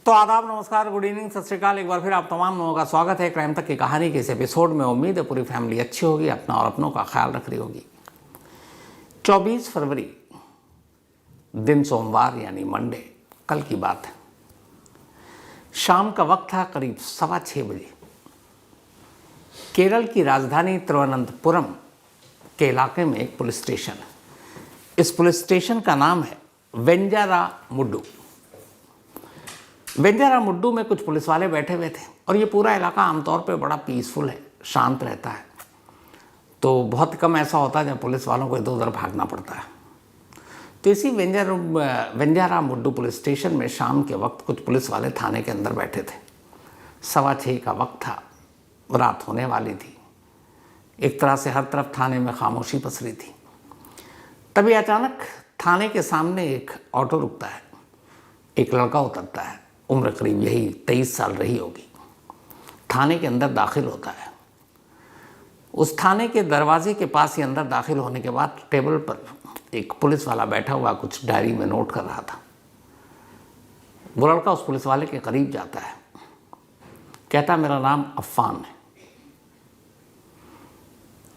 तो आदाब, नमस्कार, गुड इवनिंग, सत श्री अकाल। एक बार फिर आप तमाम लोगों का स्वागत है क्राइम तक की कहानी के इस एपिसोड में। उम्मीद है पूरी फैमिली अच्छी होगी, अपना और अपनों का ख्याल रख रही होगी। 24 फरवरी दिन सोमवार यानी मंडे, कल की बात है। शाम का वक्त था, करीब 6:15 बजे। केरल की राजधानी तिरुवनंतपुरम के इलाके में एक पुलिस स्टेशन है। इस पुलिस स्टेशन का नाम है वेंजारामुड्डू। वेंजारामुड्डू में कुछ पुलिस वाले बैठे हुए थे और ये पूरा इलाका आमतौर पे बड़ा पीसफुल है, शांत रहता है। तो बहुत कम ऐसा होता है जब पुलिस वालों को इधर उधर भागना पड़ता है। तो इसी वेंजारामुड्डू पुलिस स्टेशन में शाम के वक्त कुछ पुलिस वाले थाने के अंदर बैठे थे। 6:15 का वक्त था, रात होने वाली थी। एक तरह से हर तरफ थाने में खामोशी पसरी थी। तभी अचानक थाने के सामने एक ऑटो रुकता है। एक लड़का उतरता है, उम्र करीब यही 23 साल रही होगी। थाने के अंदर दाखिल होता है। उस थाने के दरवाजे के पास ही अंदर दाखिल होने के बाद टेबल पर एक पुलिस वाला बैठा हुआ कुछ डायरी में नोट कर रहा था। वो लड़का उस पुलिस वाले के करीब जाता है, कहता मेरा नाम अफ़ान है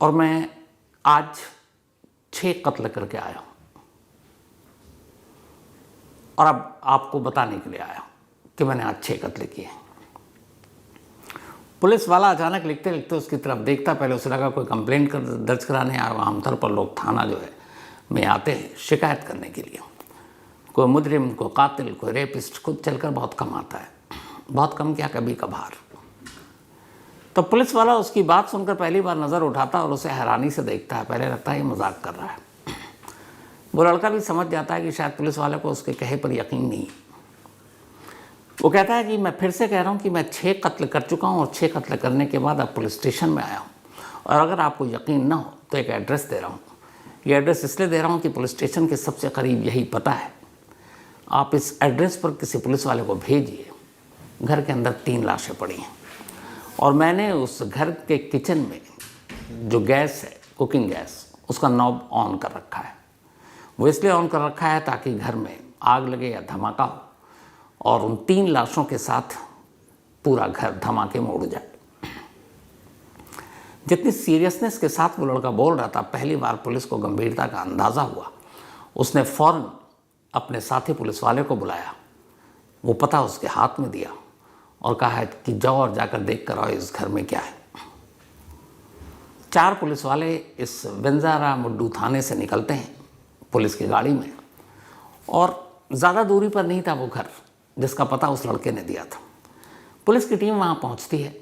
और मैं आज 6 कत्ल करके आया हूँ और अब आपको बताने के लिए आया हूँ कि मैंने आज 6 कत्ल किए। पुलिस वाला अचानक लिखते लिखते उसकी तरफ देखता। पहले उसे लगा कोई कंप्लेंट दर्ज कराने आया। आमतौर पर लोग थाना जो है में आते हैं शिकायत करने के लिए। कोई मुजरिम, कोई कातिल, कोई रेपिस्ट खुद चलकर बहुत कम आता है। बहुत कम क्या, कभी कभार। तो पुलिस वाला उसकी बात सुनकर पहली बार नज़र उठाता और उसे हैरानी से देखता है। पहले लगता है ये मजाक कर रहा है। वो लड़का भी समझ जाता है कि शायद पुलिस वाले को उसके कहे पर यकीन नहीं। वो कहता है कि मैं फिर से कह रहा हूँ कि मैं 6 कत्ल कर चुका हूँ और 6 कत्ल करने के बाद अब पुलिस स्टेशन में आया हूँ। और अगर आपको यकीन ना हो तो एक एड्रेस दे रहा हूँ। ये एड्रेस इसलिए दे रहा हूँ कि पुलिस स्टेशन के सबसे करीब यही पता है। आप इस एड्रेस पर किसी पुलिस वाले को भेजिए। घर के अंदर 3 लाशें पड़ी हैं और मैंने उस घर के किचन में जो गैस है, कुकिंग गैस, उसका नॉब ऑन कर रखा है। वो इसलिए ऑन कर रखा है ताकि घर में आग लगे या धमाका हो और उन 3 लाशों के साथ पूरा घर धमाके में उड़ जाए। जितनी सीरियसनेस के साथ वो लड़का बोल रहा था, पहली बार पुलिस को गंभीरता का अंदाज़ा हुआ। उसने फ़ौरन अपने साथी पुलिस वाले को बुलाया। वो पता उसके हाथ में दिया और कहा कि जाओ और जाकर देख कर आओ इस घर में क्या है। 4 पुलिस वाले इस वेंजारामुड्डू थाने से निकलते हैं पुलिस की गाड़ी में और ज़्यादा दूरी पर नहीं था वो घर जिसका पता उस लड़के ने दिया था। पुलिस की टीम वहाँ पहुँचती है।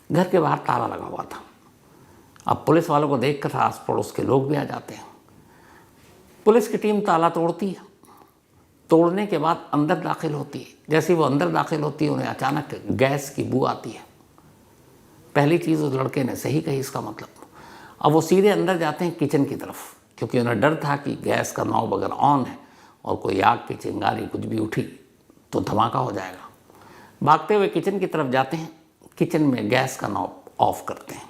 घर के बाहर ताला लगा हुआ था। अब पुलिस वालों को देखकर आस पड़ोस के लोग भी आ जाते हैं। पुलिस की टीम ताला तोड़ती है। तोड़ने के बाद अंदर दाखिल होती है। जैसे वो अंदर दाखिल होती है उन्हें अचानक गैस की बू आती है। पहली चीज़ उस लड़के ने सही कही, इसका मतलब। अब वो सीधे अंदर जाते हैं किचन की तरफ, क्योंकि उन्हें डर था कि गैस का नॉब अगर ऑन है और कोई आग की चिंगारी कुछ भी उठी तो धमाका हो जाएगा। भागते हुए किचन की तरफ जाते हैं। किचन में गैस का नॉब ऑफ करते हैं।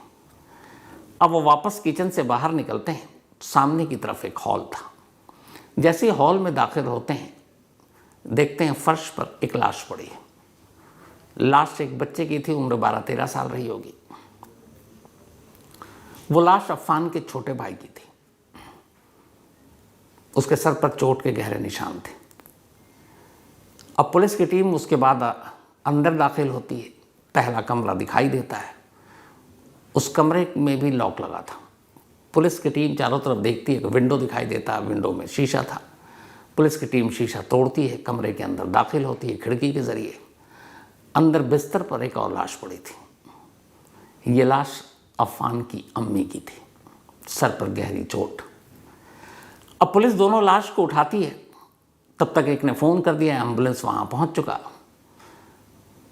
अब वो वापस किचन से बाहर निकलते हैं। सामने की तरफ एक हॉल था। जैसे ही हॉल में दाखिल होते हैं, देखते हैं फर्श पर एक लाश पड़ी है। लाश एक बच्चे की थी, उम्र 12-13 साल रही होगी। वो लाश अफ़ान के छोटे भाई की थी। उसके सर पर चोट के गहरे निशान थे। अब पुलिस की टीम उसके बाद अंदर दाखिल होती है। पहला कमरा दिखाई देता है। उस कमरे में भी लॉक लगा था। पुलिस की टीम चारों तरफ देखती है कि विंडो दिखाई देता है। विंडो में शीशा था। पुलिस की टीम शीशा तोड़ती है, कमरे के अंदर दाखिल होती है खिड़की के ज़रिए। अंदर बिस्तर पर एक और लाश पड़ी थी। ये लाश अफ़ान की अम्मी की थी, सर पर गहरी चोट। अब पुलिस दोनों लाश को उठाती है। तब तक एक ने फ़ोन कर दिया, एम्बुलेंस वहाँ पहुँच चुका।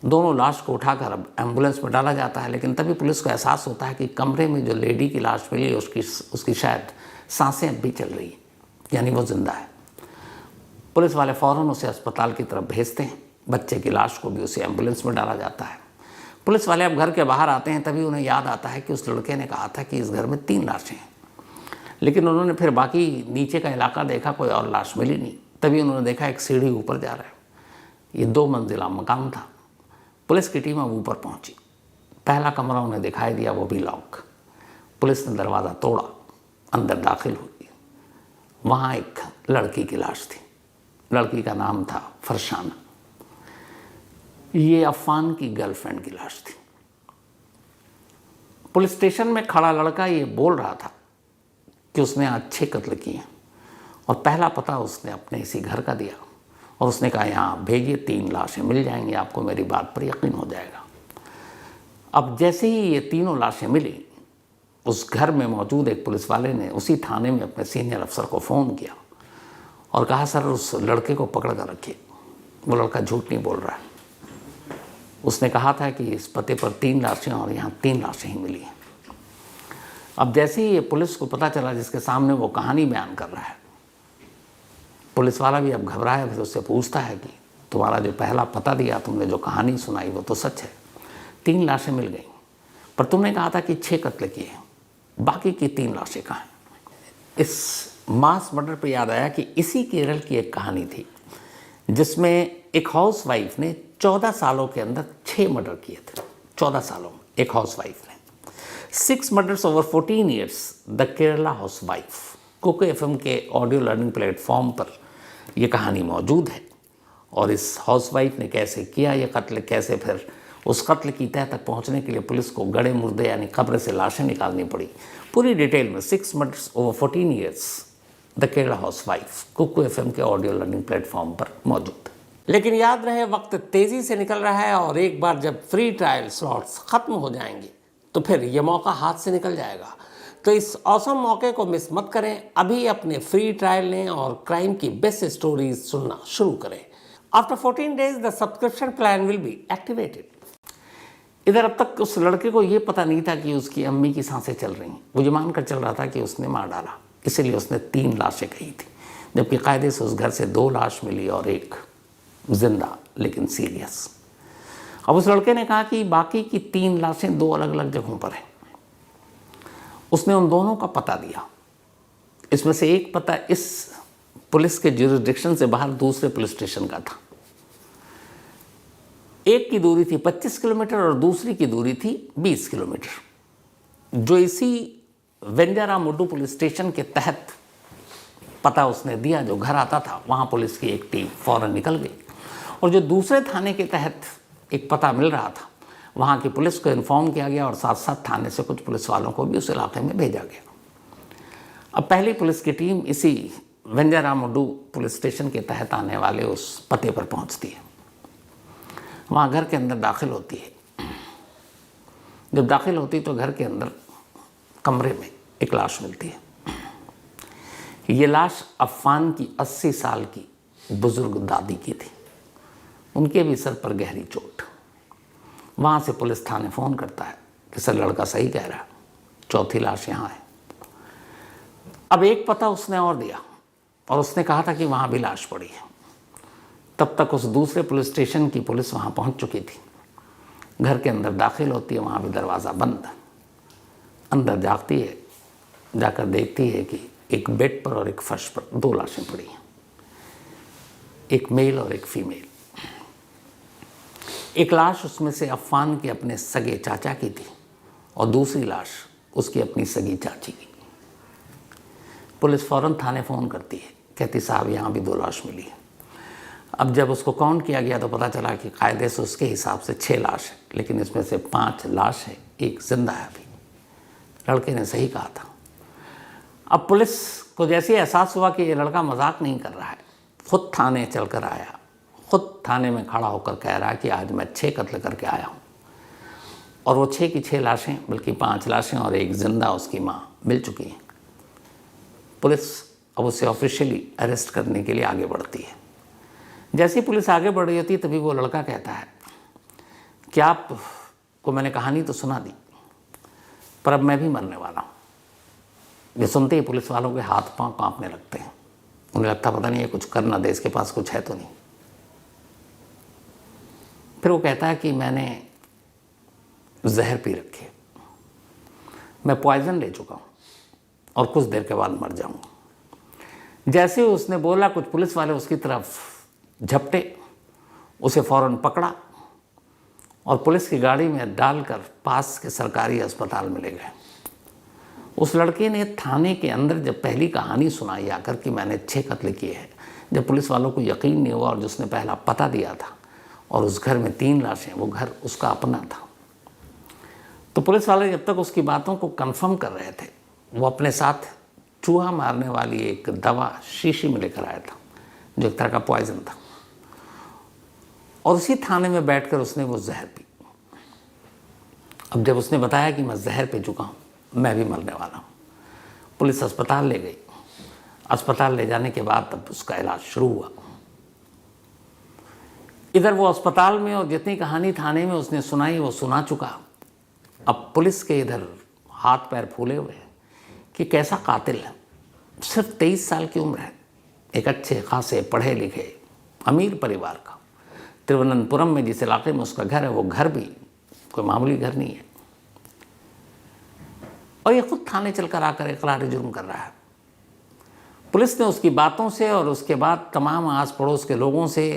दोनों लाश को उठाकर अब एम्बुलेंस में डाला जाता है। लेकिन तभी पुलिस को एहसास होता है कि कमरे में जो लेडी की लाश मिली है उसकी शायद सांसें अब भी चल रही हैं, यानी वो जिंदा है। पुलिस वाले फ़ौरन उसे अस्पताल की तरफ भेजते हैं। बच्चे की लाश को भी उसी एम्बुलेंस में डाला जाता है। पुलिस वाले अब घर के बाहर आते हैं। तभी उन्हें याद आता है कि उस लड़के ने कहा था कि इस घर में 3 लाशें हैं। लेकिन उन्होंने फिर बाकी नीचे का इलाका देखा, कोई और लाश मिली नहीं। तभी उन्होंने देखा एक सीढ़ी ऊपर जा रहा है। ये 2 मंजिला मकान था। पुलिस की टीम अब ऊपर पहुंची। पहला कमरा उन्हें दिखाई दिया, वो भी लॉक। पुलिस ने दरवाज़ा तोड़ा, अंदर दाखिल हुई। वहाँ एक लड़की की लाश थी। लड़की का नाम था फरशाना। ये अफ़ान की गर्लफ्रेंड की लाश थी। पुलिस स्टेशन में खड़ा लड़का ये बोल रहा था कि उसने आज 6 कत्ल किए और पहला पता उसने अपने इसी घर का दिया और उसने कहा यहाँ भेजिए, 3 लाशें मिल जाएंगी, आपको मेरी बात पर यकीन हो जाएगा। अब जैसे ही ये तीनों लाशें मिली, उस घर में मौजूद एक पुलिस वाले ने उसी थाने में अपने सीनियर अफसर को फ़ोन किया और कहा सर उस लड़के को पकड़ कर रखिए, वो लड़का झूठ नहीं बोल रहा है। उसने कहा था कि इस पते पर 3 लाशें और यहाँ 3 लाशें ही मिली हैं। अब जैसे ही ये पुलिस को पता चला जिसके सामने वो कहानी बयान कर रहा है, पुलिस वाला भी अब घबराया, फिर उससे पूछता है कि तुम्हारा जो पहला पता दिया, तुमने जो कहानी सुनाई वो तो सच है, 3 लाशें मिल गई, पर तुमने कहा था कि 6 कत्ल किए, बाकी की 3 लाशें कहाँ हैं? इस मास मर्डर पर याद आया कि इसी केरल की एक कहानी थी जिसमें एक हाउसवाइफ ने 14 सालों के अंदर 6 मर्डर किए थे। 14 सालों में एक हाउसवाइफ ने 6 murders over 14 years. The Kerala housewife, Kuku FM के ऑडियो लर्निंग प्लेटफॉर्म पर यह कहानी मौजूद है और इस हाउसवाइफ ने कैसे किया ये कत्ल, कैसे फिर उस कत्ल की तह तक पहुंचने के लिए पुलिस को गड़े मुर्दे यानी कब्र से लाशें निकालनी पड़ी, पूरी डिटेल में 6 murders over 14 years the Kerala housewife Kuku FM के ऑडियो लर्निंग प्लेटफॉर्म पर मौजूद। लेकिन याद रहे वक्त तेज़ी से निकल रहा है और एक बार जब फ्री ट्रायल स्लॉट्स ख़त्म हो जाएंगे तो फिर ये मौका हाथ से निकल जाएगा। तो इस औसम मौके को मिस मत करें, अभी अपने फ्री ट्रायल लें और क्राइम की बेस्ट स्टोरीज सुनना शुरू करें। After 14 days the subscription plan will be activated. इधर अब तक उस लड़के को ये पता नहीं था कि उसकी अम्मी की सांसें चल रही हैं। वो ये मानकर चल रहा था कि उसने मार डाला, इसीलिए उसने 3 लाशें कही थी, जबकि कायदे से उस घर से 2 लाश मिली और एक जिंदा लेकिन सीरियस। अब उस लड़के ने कहा कि बाकी की 3 लाशें 2 अलग अलग जगहों पर हैं। उसने उन दोनों का पता दिया। इसमें से एक पता इस पुलिस के ज्यूरिसडिक्शन से बाहर दूसरे पुलिस स्टेशन का था। एक की दूरी थी 25 किलोमीटर और दूसरी की दूरी थी 20 किलोमीटर, जो इसी वेंजारामुड्डू पुलिस स्टेशन के तहत पता उसने दिया। जो घर आता था वहाँ पुलिस की एक टीम फ़ौरन निकल गई और जो दूसरे थाने के तहत एक पता मिल रहा था वहाँ की पुलिस को इन्फॉर्म किया गया और साथ साथ थाने से कुछ पुलिस वालों को भी उस इलाके में भेजा गया। अब पहली पुलिस की टीम इसी वेंजारामुड्डू पुलिस स्टेशन के तहत आने वाले उस पते पर पहुँचती है। वहाँ घर के अंदर दाखिल होती है। जब दाखिल होती तो घर के अंदर कमरे में एक लाश मिलती है। ये लाश अफ़ान की 80 साल की बुज़ुर्ग दादी की थी। उनके भी सर पर गहरी चोट। वहाँ से पुलिस थाने फ़ोन करता है कि सर लड़का सही कह रहा है, 4थी लाश यहाँ है। अब एक पता उसने और दिया और उसने कहा था कि वहाँ भी लाश पड़ी है। तब तक उस दूसरे पुलिस स्टेशन की पुलिस वहाँ पहुँच चुकी थी। घर के अंदर दाखिल होती है, वहाँ भी दरवाज़ा बंद। अंदर जाती है, जाकर देखती है कि एक बेड पर और एक फर्श पर 2 लाशें पड़ी हैं, एक मेल और एक फीमेल। एक लाश उसमें से अफ़ान के अपने सगे चाचा की थी और दूसरी लाश उसकी अपनी सगी चाची की। पुलिस फ़ौरन थाने फ़ोन करती है, कहती साहब यहाँ भी 2 लाश मिली है। अब जब उसको काउंट किया गया तो पता चला कि कायदे से उसके हिसाब से 6 लाश है, लेकिन इसमें से 5 लाश है, एक जिंदा है अभी। लड़के ने सही कहा था। अब पुलिस को जैसे एहसास हुआ कि ये लड़का मजाक नहीं कर रहा है, खुद थाने चल कर आया, खुद थाने में खड़ा होकर कह रहा है कि आज मैं 6 कत्ल करके आया हूँ। और वो 6 की 6 लाशें, बल्कि 5 लाशें और एक जिंदा उसकी माँ मिल चुकी हैं। पुलिस अब उसे ऑफिशियली अरेस्ट करने के लिए आगे बढ़ती है। जैसे ही पुलिस आगे बढ़ रही होती है तभी वो लड़का कहता है कि आपको मैंने कहानी तो सुना दी, पर अब मैं भी मरने वाला हूँ। ये सुनते ही पुलिस वालों के हाथ पांव कांपने लगते हैं। उन्हें लगता पता नहीं है कुछ कर ना दे, इसके पास कुछ है तो नहीं। फिर वो कहता है कि मैंने जहर पी रखी है, मैं पॉइजन ले चुका हूँ और कुछ देर के बाद मर जाऊँगा। जैसे ही उसने बोला कुछ पुलिस वाले उसकी तरफ झपटे, उसे फ़ौरन पकड़ा और पुलिस की गाड़ी में डालकर पास के सरकारी अस्पताल में ले गए। उस लड़के ने थाने के अंदर जब पहली कहानी सुनाई आकर कि मैंने 6 कत्ल किए हैं, जब पुलिस वालों को यकीन नहीं हुआ और जिसने पहला पता दिया था और उस घर में 3 लाशें, वो घर उसका अपना था। तो पुलिस वाले जब तक उसकी बातों को कंफर्म कर रहे थे, वो अपने साथ चूहा मारने वाली एक दवा शीशी में लेकर आया था, जो एक तरह का पॉइजन था, और उसी थाने में बैठकर उसने वो जहर पी। अब जब उसने बताया कि मैं जहर पी चुका हूँ, मैं भी मरने वाला हूँ, पुलिस अस्पताल ले गई। अस्पताल ले जाने के बाद तब उसका इलाज शुरू हुआ। इधर वो अस्पताल में और जितनी कहानी थाने में उसने सुनाई वो सुना चुका। अब पुलिस के इधर हाथ पैर फूले हुए कि कैसा कातिल है, सिर्फ 23 साल की उम्र है, एक अच्छे खासे पढ़े लिखे अमीर परिवार का, तिरुवनंतपुरम में जिस इलाके में उसका घर है, वो घर भी कोई मामूली घर नहीं है, और ये खुद थाने चलकर आकर इकरार जुर्म कर रहा है। पुलिस ने उसकी बातों से और उसके बाद तमाम आस पड़ोस के लोगों से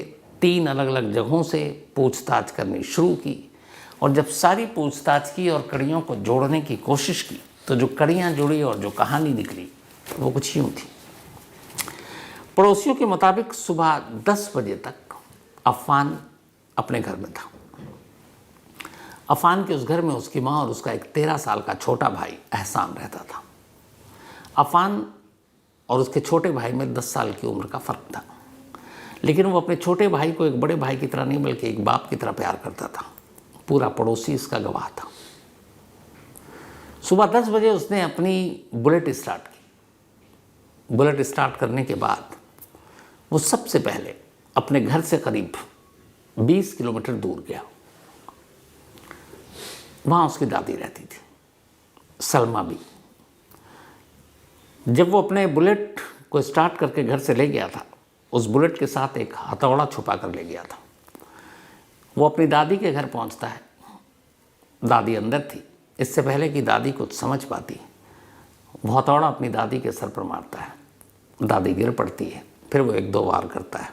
3 अलग अलग जगहों से पूछताछ करनी शुरू की, और जब सारी पूछताछ की और कड़ियों को जोड़ने की कोशिश की, तो जो कड़ियाँ जुड़ी और जो कहानी निकली वो कुछ यूँ थी। पड़ोसियों के मुताबिक सुबह 10 बजे तक अफान अपने घर में था। अफान के उस घर में उसकी माँ और उसका एक 13 साल का छोटा भाई एहसान रहता था। अफान और उसके छोटे भाई में 10 साल की उम्र का फ़र्क था, लेकिन वो अपने छोटे भाई को एक बड़े भाई की तरह नहीं बल्कि एक बाप की तरह प्यार करता था। पूरा पड़ोसी इसका गवाह था। सुबह 10 बजे उसने अपनी बुलेट स्टार्ट की। बुलेट स्टार्ट करने के बाद वो सबसे पहले अपने घर से करीब 20 किलोमीटर दूर गया। वहाँ उसकी दादी रहती थी, सलमा भी। जब वो अपने बुलेट को स्टार्ट करके घर से ले गया था, उस बुलेट के साथ एक हथौड़ा छुपा कर ले गया था। वो अपनी दादी के घर पहुंचता है। दादी अंदर थी। इससे पहले कि दादी कुछ समझ पाती, वो हथौड़ा अपनी दादी के सर पर मारता है। दादी गिर पड़ती है। फिर वो 1-2 वार करता है।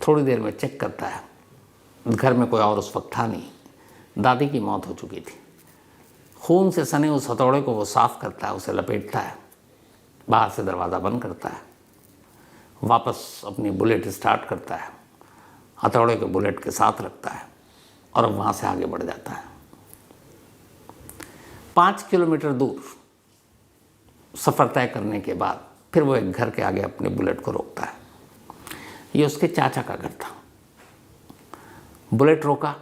थोड़ी देर में चेक करता है, घर में कोई और उस वक्त था नहीं, दादी की मौत हो चुकी थी। खून से सने उस हथौड़े को वो साफ़ करता है, उसे लपेटता है, बाहर से दरवाज़ा बंद करता है, वापस अपनी बुलेट स्टार्ट करता है, हथौड़े को बुलेट के साथ रखता है और अब वहाँ से आगे बढ़ जाता है। 5 किलोमीटर दूर सफ़र तय करने के बाद फिर वो एक घर के आगे अपने बुलेट को रोकता है। ये उसके चाचा का घर था। बुलेट रोका,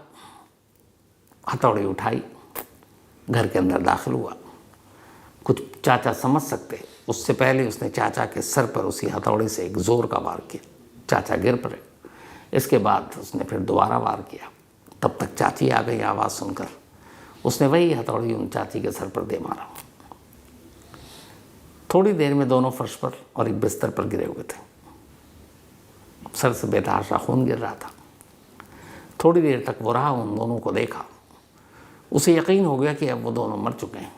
हथौड़ी उठाई, घर के अंदर दाखिल हुआ। कुछ चाचा समझ सकते, उससे पहले उसने चाचा के सर पर उसी हथौड़ी से एक ज़ोर का वार किया। चाचा गिर पड़े। इसके बाद उसने फिर दोबारा वार किया। तब तक चाची आ गई। आवाज़ सुनकर उसने वही हथौड़ी उन चाची के सर पर दे मारा। थोड़ी देर में दोनों फर्श पर और एक बिस्तर पर गिरे हुए थे। सर से बेतहाशा खून गिर रहा था। थोड़ी देर तक वो रहा, उन दोनों को देखा। उसे यकीन हो गया कि अब वो दोनों मर चुके हैं।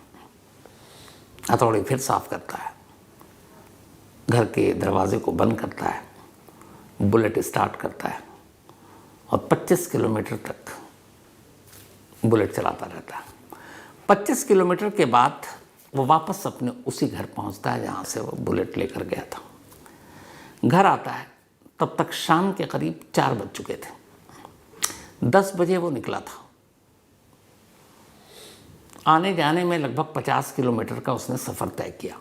हथौड़ी फिर साफ करता है, घर के दरवाजे को बंद करता है, बुलेट स्टार्ट करता है और 25 किलोमीटर तक बुलेट चलाता रहता है। 25 किलोमीटर के बाद वो वापस अपने उसी घर पहुंचता है जहाँ से वो बुलेट लेकर गया था। घर आता है, तब तक शाम के करीब 4 बज चुके थे। 10 बजे वो निकला था। आने जाने में लगभग 50 किलोमीटर का उसने सफ़र तय किया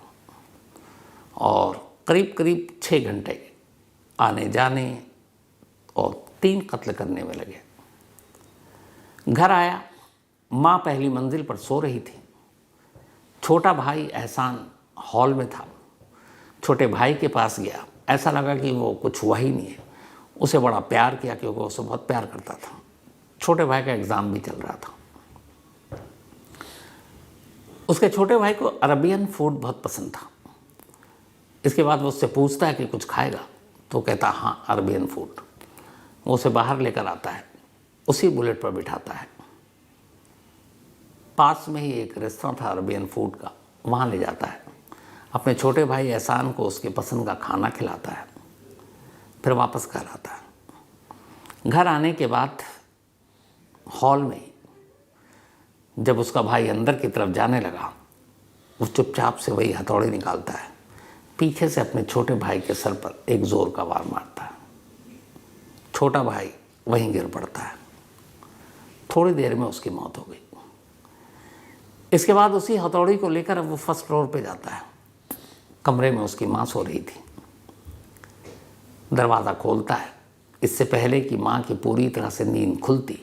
और करीब करीब 6 घंटे आने जाने और 3 कत्ल करने में लगे। घर आया, माँ पहली मंजिल पर सो रही थी। छोटा भाई एहसान हॉल में था। छोटे भाई के पास गया। ऐसा लगा कि वो कुछ हुआ ही नहीं है। उसे बड़ा प्यार किया क्योंकि उसे बहुत प्यार करता था। छोटे भाई का एग्ज़ाम भी चल रहा था। उसके छोटे भाई को अरबियन फूड बहुत पसंद था। इसके बाद वो उससे पूछता है कि कुछ खाएगा, तो कहता हाँ अरबियन फूड। वो उसे बाहर लेकर आता है, उसी बुलेट पर बिठाता है। पास में ही एक रेस्टोरेंट था अरबियन फूड का, वहाँ ले जाता है। अपने छोटे भाई एहसान को उसके पसंद का खाना खिलाता है, फिर वापस घर आता है। घर आने के बाद हॉल में जब उसका भाई अंदर की तरफ जाने लगा, वो चुपचाप से वही हथौड़ी निकालता है, पीछे से अपने छोटे भाई के सर पर एक जोर का वार मारता है। छोटा भाई वहीं गिर पड़ता है। थोड़ी देर में उसकी मौत हो गई। इसके बाद उसी हथौड़ी को लेकर अब वो फर्स्ट फ्लोर पे जाता है। कमरे में उसकी माँ सो रही थी। दरवाज़ा खोलता है, इससे पहले कि माँ की पूरी तरह से नींद खुलती,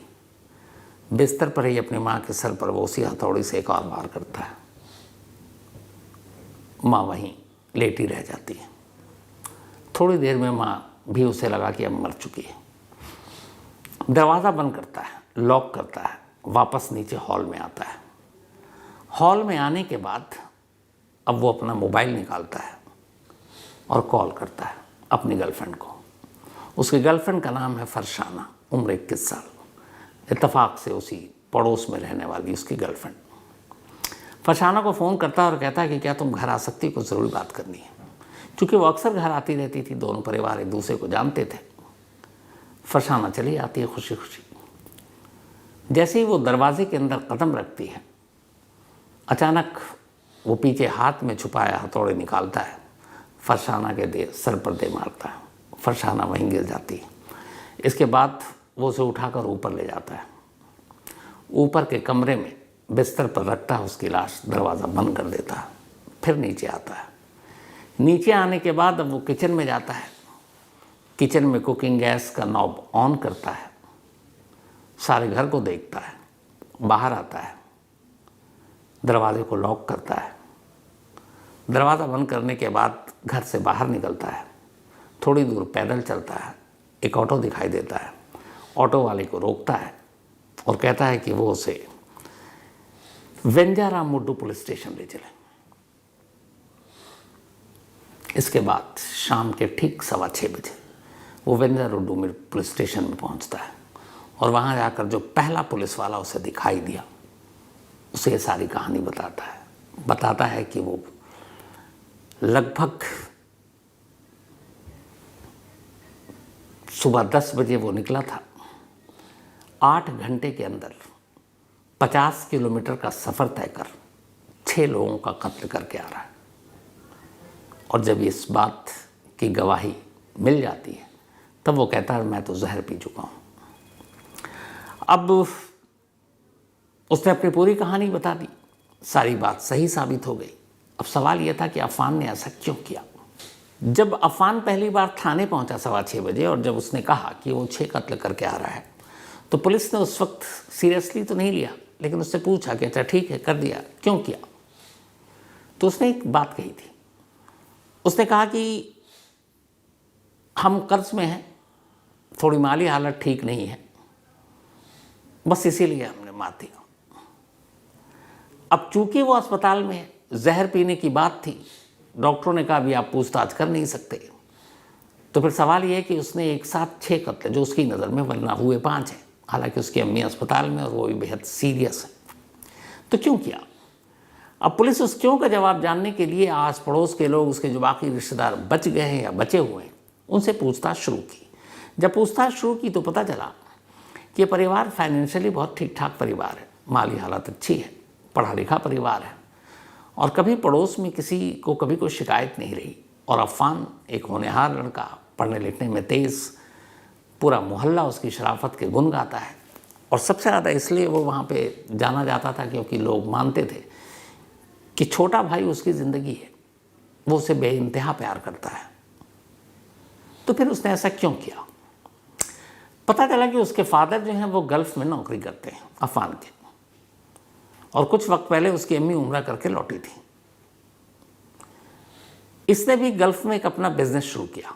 बिस्तर पर ही अपनी माँ के सर पर वो उसी हथौड़ी से एक और वार करता है। माँ वहीं लेटी रह जाती है। थोड़ी देर में माँ भी उसे लगा कि अब मर चुकी है। दरवाज़ा बंद करता है, लॉक करता है, वापस नीचे हॉल में आता है। हॉल में आने के बाद अब वो अपना मोबाइल निकालता है और कॉल करता है अपनी गर्लफ्रेंड को। उसकी गर्लफ्रेंड का नाम है फरसाना, उम्र 21 साल, इत्तेफाक से उसी पड़ोस में रहने वाली उसकी गर्लफ्रेंड। फरसाना को फ़ोन करता है और कहता है कि क्या तुम घर आ सकती, कुछ ज़रूरी बात करनी है। क्योंकि वो अक्सर घर आती रहती थी, दोनों परिवार एक दूसरे को जानते थे। फरसाना चली आती है खुशी खुशी। जैसे ही वो दरवाजे के अंदर कदम रखती है, अचानक वो पीछे हाथ में छुपाया हथौड़े निकालता है, फरसाना के सर पर दे मारता है। फरसाना वहीं गिर जाती है। इसके बाद वो उसे उठाकर ऊपर ले जाता है। ऊपर के कमरे में बिस्तर पर रखता है उसकी लाश, दरवाज़ा बंद कर देता है। फिर नीचे आता है। नीचे आने के बाद अब वो किचन में जाता है। किचन में कुकिंग गैस का नॉब ऑन करता है, सारे घर को देखता है, बाहर आता है, दरवाजे को लॉक करता है। दरवाज़ा बंद करने के बाद घर से बाहर निकलता है। थोड़ी दूर पैदल चलता है। एक ऑटो दिखाई देता है। ऑटो वाले को रोकता है और कहता है कि वो उसे वेंजारामुड्डू पुलिस स्टेशन ले चले। इसके बाद शाम के ठीक 6:15 बजे वो वेंजारामुड्डू पुलिस स्टेशन में पहुंचता है और वहां जाकर जो पहला पुलिस वाला उसे दिखाई दिया, उसे ये सारी कहानी बताता है कि वो लगभग सुबह 10 बजे वो निकला था। 8 घंटे के अंदर 50 किलोमीटर का सफ़र तय कर 6 लोगों का कत्ल करके आ रहा है। और जब इस बात की गवाही मिल जाती है तब वो कहता है मैं तो जहर पी चुका हूँ। अब उसने अपनी पूरी कहानी बता दी, सारी बात सही साबित हो गई। अब सवाल यह था कि अफान ने ऐसा क्यों किया। जब अफान पहली बार थाने पहुंचा 6:15 बजे और जब उसने कहा कि वो 6 कत्ल करके आ रहा है, तो पुलिस ने उस वक्त सीरियसली तो नहीं लिया, लेकिन उससे पूछा कि अच्छा ठीक है कर दिया, क्यों किया। तो उसने एक बात कही थी। उसने कहा कि हम कर्ज में हैं, थोड़ी माली हालत ठीक नहीं है, बस इसीलिए हमने मार दिया। अब चूंकि वो अस्पताल में जहर पीने की बात थी, डॉक्टरों ने कहा अभी आप पूछताछ कर नहीं सकते। तो फिर सवाल ये है कि उसने एक साथ 6 कत्ल जो उसकी नज़र में, वरना हुए 5 हैं, हालांकि उसकी अम्मी अस्पताल में और वो भी बेहद सीरियस है, तो क्यों किया। अब पुलिस उस क्यों का जवाब जानने के लिए आस पड़ोस के लोग, उसके जो बाकी रिश्तेदार बच गए हैं या बचे हुए हैं, उनसे पूछताछ शुरू की। जब पूछताछ शुरू की तो पता चला कि ये परिवार फाइनेंशियली बहुत ठीक ठाक परिवार है, माली हालत अच्छी है, पढ़ा लिखा परिवार है और कभी पड़ोस में किसी को कभी कोई शिकायत नहीं रही। और अफान एक होनहार लड़का, पढ़ने लिखने में तेज़, पूरा मोहल्ला उसकी शराफत के गुण गाता है। और सबसे ज़्यादा इसलिए वो वहाँ पे जाना जाता था क्योंकि लोग मानते थे कि छोटा भाई उसकी ज़िंदगी है, वो उसे बेइंतहा प्यार करता है। तो फिर उसने ऐसा क्यों किया। पता चला कि उसके फादर जो हैं वो गल्फ़ में नौकरी करते हैं अफान के, और कुछ वक्त पहले उसकी अम्मी उम्रा करके लौटी थी। इसने भी गल्फ़ में एक अपना बिजनेस शुरू किया,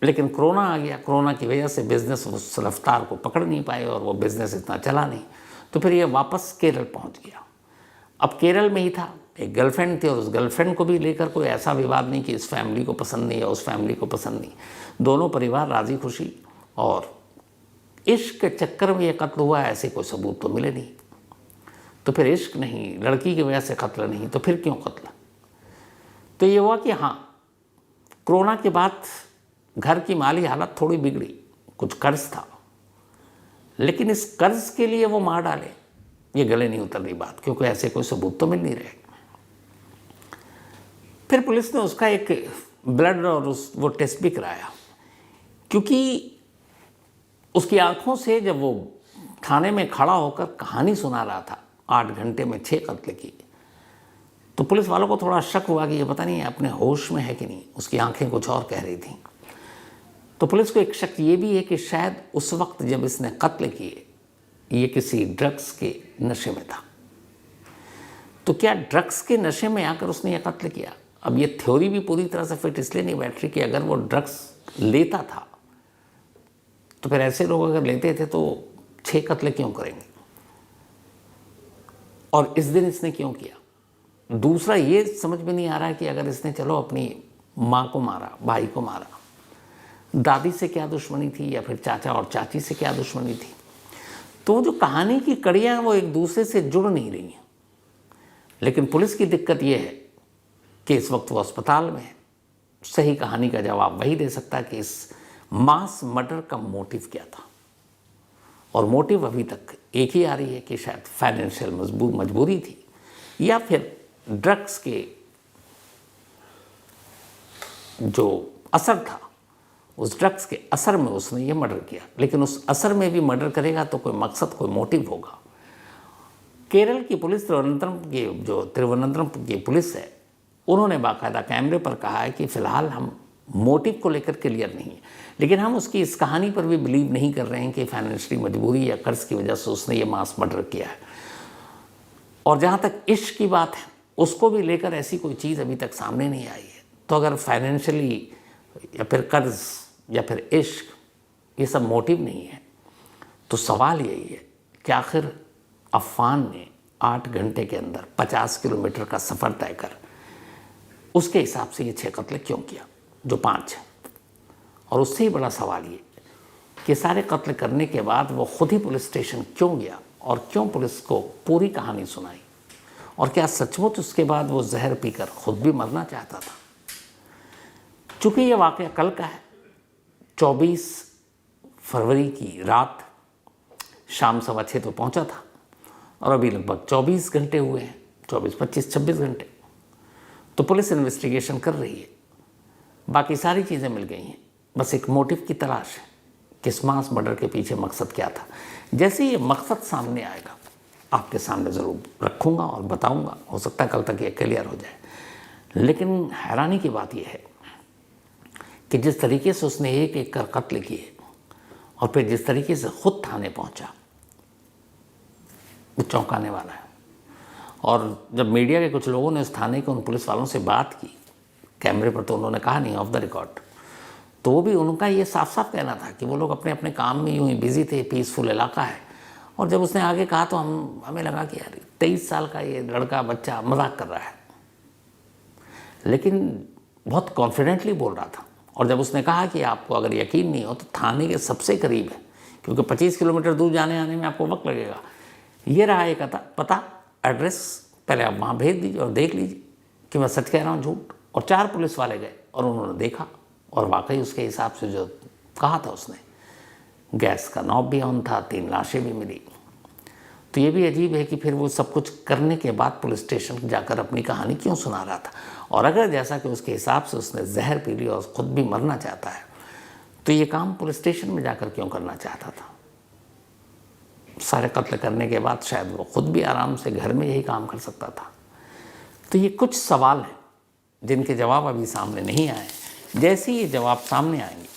लेकिन कोरोना आ गया। कोरोना की वजह से बिज़नेस उस रफ्तार को पकड़ नहीं पाए और वो बिज़नेस इतना चला नहीं। तो फिर ये वापस केरल पहुंच गया। अब केरल में ही था, एक गर्लफ्रेंड थी और उस गर्लफ्रेंड को भी लेकर कोई ऐसा विवाद नहीं कि इस फैमिली को पसंद नहीं या उस फैमिली को पसंद नहीं। दोनों परिवार राज़ी खुशी, और इश्क के चक्कर में ये कत्ल हुआ, ऐसे कोई सबूत तो मिले नहीं। तो फिर इश्क नहीं, लड़की की वजह से कत्ल नहीं, तो फिर क्यों कत्ल। तो ये हुआ कि हाँ, कोरोना के बाद घर की माली हालत थोड़ी बिगड़ी, कुछ कर्ज था, लेकिन इस कर्ज के लिए वो मार डाले, ये गले नहीं उतर रही बात, क्योंकि ऐसे कोई सबूत तो मिल नहीं रहे। फिर पुलिस ने उसका एक ब्लड और वो टेस्ट भी कराया, क्योंकि उसकी आंखों से जब वो थाने में खड़ा होकर कहानी सुना रहा था 8 घंटे में 6 कत्ल की, तो पुलिस वालों को थोड़ा शक हुआ कि ये पता नहीं अपने होश में है कि नहीं। उसकी आंखें कुछ और कह रही थीं। तो पुलिस को एक शक ये भी है कि शायद उस वक्त जब इसने कत्ल किए ये किसी ड्रग्स के नशे में था। तो क्या ड्रग्स के नशे में आकर उसने ये कत्ल किया? अब ये थ्योरी भी पूरी तरह से फिट इसलिए नहीं बैठ रही कि अगर वो ड्रग्स लेता था तो फिर ऐसे लोग अगर लेते थे तो 6 कत्ल क्यों करेंगे, और इस दिन इसने क्यों किया? दूसरा ये समझ में नहीं आ रहा है कि अगर इसने चलो अपनी माँ को मारा, भाई को मारा, दादी से क्या दुश्मनी थी, या फिर चाचा और चाची से क्या दुश्मनी थी? तो जो कहानी की कड़ियाँ वो एक दूसरे से जुड़ नहीं रही हैं। लेकिन पुलिस की दिक्कत ये है कि इस वक्त वो अस्पताल में है। सही कहानी का जवाब वही दे सकता है कि इस मास मर्डर का मोटिव क्या था, और मोटिव अभी तक एक ही आ रही है कि शायद फाइनेंशियल मजबूरी थी, या फिर ड्रग्स के जो असर था, उस ड्रग्स के असर में उसने ये मर्डर किया। लेकिन उस असर में भी मर्डर करेगा तो कोई मकसद, कोई मोटिव होगा। केरल की पुलिस, तिरुवनंतपुरम की पुलिस है, उन्होंने बाकायदा कैमरे पर कहा है कि फ़िलहाल हम मोटिव को लेकर क्लियर नहीं है, लेकिन हम उसकी इस कहानी पर भी बिलीव नहीं कर रहे हैं कि फाइनेंशियली मजबूरी या कर्ज की वजह से उसने ये मास मर्डर किया है। और जहाँ तक इश्क की बात है, उसको भी लेकर ऐसी कोई चीज़ अभी तक सामने नहीं आई है। तो अगर फाइनेंशियली या फिर कर्ज या फिर इश्क ये सब मोटिव नहीं है, तो सवाल यही है कि आखिर अफान ने 8 घंटे के अंदर 50 किलोमीटर का सफ़र तय कर उसके हिसाब से ये 6 कत्ल क्यों किया, जो 5 है। और उससे ही बड़ा सवाल ये कि सारे कत्ल करने के बाद वो खुद ही पुलिस स्टेशन क्यों गया, और क्यों पुलिस को पूरी कहानी सुनाई, और क्या सचमुच उसके बाद वो जहर पीकर खुद भी मरना चाहता था। चूँकि ये वाक़या कल का है, 24 फरवरी की रात शाम 6:15 तो पहुंचा था, और अभी लगभग 24 घंटे हुए हैं, 24, 25, 26 घंटे। तो पुलिस इन्वेस्टिगेशन कर रही है, बाकी सारी चीज़ें मिल गई हैं, बस एक मोटिव की तलाश है कि इस मास मर्डर के पीछे मकसद क्या था। जैसे ये मकसद सामने आएगा आपके सामने ज़रूर रखूँगा और बताऊँगा, हो सकता है कल तक ये क्लियर हो जाए। लेकिन हैरानी की बात यह है कि जिस तरीके से उसने एक एक कर कत्ल किए, और फिर जिस तरीके से खुद थाने पहुंचा, वो चौंकाने वाला है। और जब मीडिया के कुछ लोगों ने उस थाने के उन पुलिस वालों से बात की, कैमरे पर तो उन्होंने कहा नहीं, ऑफ द रिकॉर्ड, तो वो भी उनका ये साफ साफ कहना था कि वो लोग अपने अपने काम में यूँ ही बिजी थे, पीसफुल इलाका है। और जब उसने आगे कहा तो हमें लगा कि यार 23 साल का ये लड़का बच्चा मजाक कर रहा है, लेकिन बहुत कॉन्फिडेंटली बोल रहा था। और जब उसने कहा कि आपको अगर यकीन नहीं हो तो थाने के सबसे करीब है, क्योंकि 25 किलोमीटर दूर जाने आने में आपको वक्त लगेगा, ये रहा एक पता, एड्रेस, पहले आप वहाँ भेज दीजिए और देख लीजिए कि मैं सच कह रहा हूँ झूठ। और 4 पुलिस वाले गए और उन्होंने देखा, और वाकई उसके हिसाब से जो कहा था उसने, गैस का नॉब भी ऑन था, 3 लाशें भी मिली। तो ये भी अजीब है कि फिर वो सब कुछ करने के बाद पुलिस स्टेशन जाकर अपनी कहानी क्यों सुना रहा था। और अगर जैसा कि उसके हिसाब से उसने जहर पी ली और ख़ुद भी मरना चाहता है, तो ये काम पुलिस स्टेशन में जाकर क्यों करना चाहता था? सारे कत्ल करने के बाद शायद वो खुद भी आराम से घर में यही काम कर सकता था। तो ये कुछ सवाल हैं जिनके जवाब अभी सामने नहीं आए। जैसे ही ये जवाब सामने आएंगे,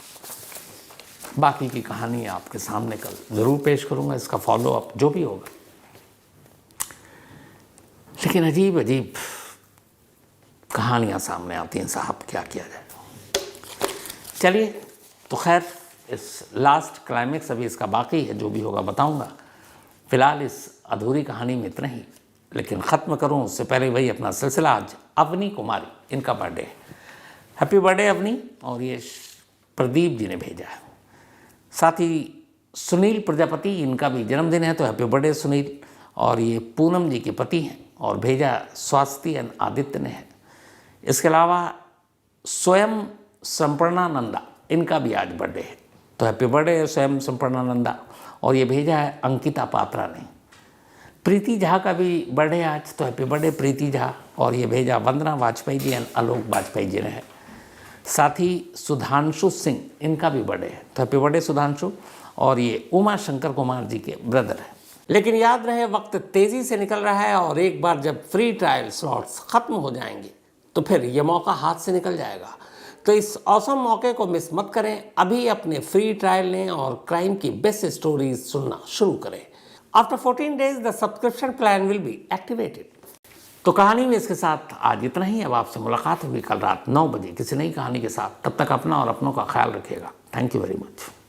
बाकी की कहानी आपके सामने कल ज़रूर पेश करूँगा, इसका फॉलो अप जो भी होगा। लेकिन अजीब अजीब कहानियाँ सामने आती हैं साहब, क्या किया जाए। चलिए, तो खैर इस लास्ट क्लाइमेक्स अभी इसका बाकी है, जो भी होगा बताऊँगा। फ़िलहाल इस अधूरी कहानी में इतना ही, लेकिन ख़त्म करूँ उससे पहले वही अपना सिलसिला। आज अवनी कुमारी, इनका बर्थडे है। Happy birthday Avani. और ये प्रदीप जी ने भेजा है। साथ ही सुनील प्रजापति, इनका भी जन्मदिन है, तो हैप्पी बर्थडे सुनील। और ये पूनम जी के पति हैं, और भेजा स्वास्थ्य आदित्य ने है। इसके अलावा स्वयं संपर्णानंदा, इनका भी आज बर्थडे है, तो हैप्पी बर्थडे स्वयं संपर्णानंदा। और ये भेजा है अंकिता पात्रा ने। प्रीति झा का भी बर्थडे आज, तो हैप्पी बर्थडे प्रीति झा। और ये भेजा वंदना वाजपेयी जी एंड आलोक वाजपेयी जी ने है। साथ ही सुधांशु सिंह, इनका भी बर्थडे है, तो हैप्पी बर्थडे सुधांशु। और ये उमा शंकर कुमार जी के ब्रदर है। लेकिन याद रहे, वक्त तेज़ी से निकल रहा है और एक बार जब फ्री ट्रायल स्लॉट्स ख़त्म हो जाएंगे तो फिर ये मौका हाथ से निकल जाएगा। तो इस औसम मौके को मिस मत करें। अभी अपने फ्री ट्रायल लें और क्राइम की बेस्ट स्टोरीज सुनना शुरू करें। After 14 days the subscription plan will be activated. तो कहानी में इसके साथ आज इतना ही। अब आपसे मुलाकात होगी कल रात 9 बजे किसी नई कहानी के साथ। तब तक अपना और अपनों का ख्याल रखिएगा। Thank you very much.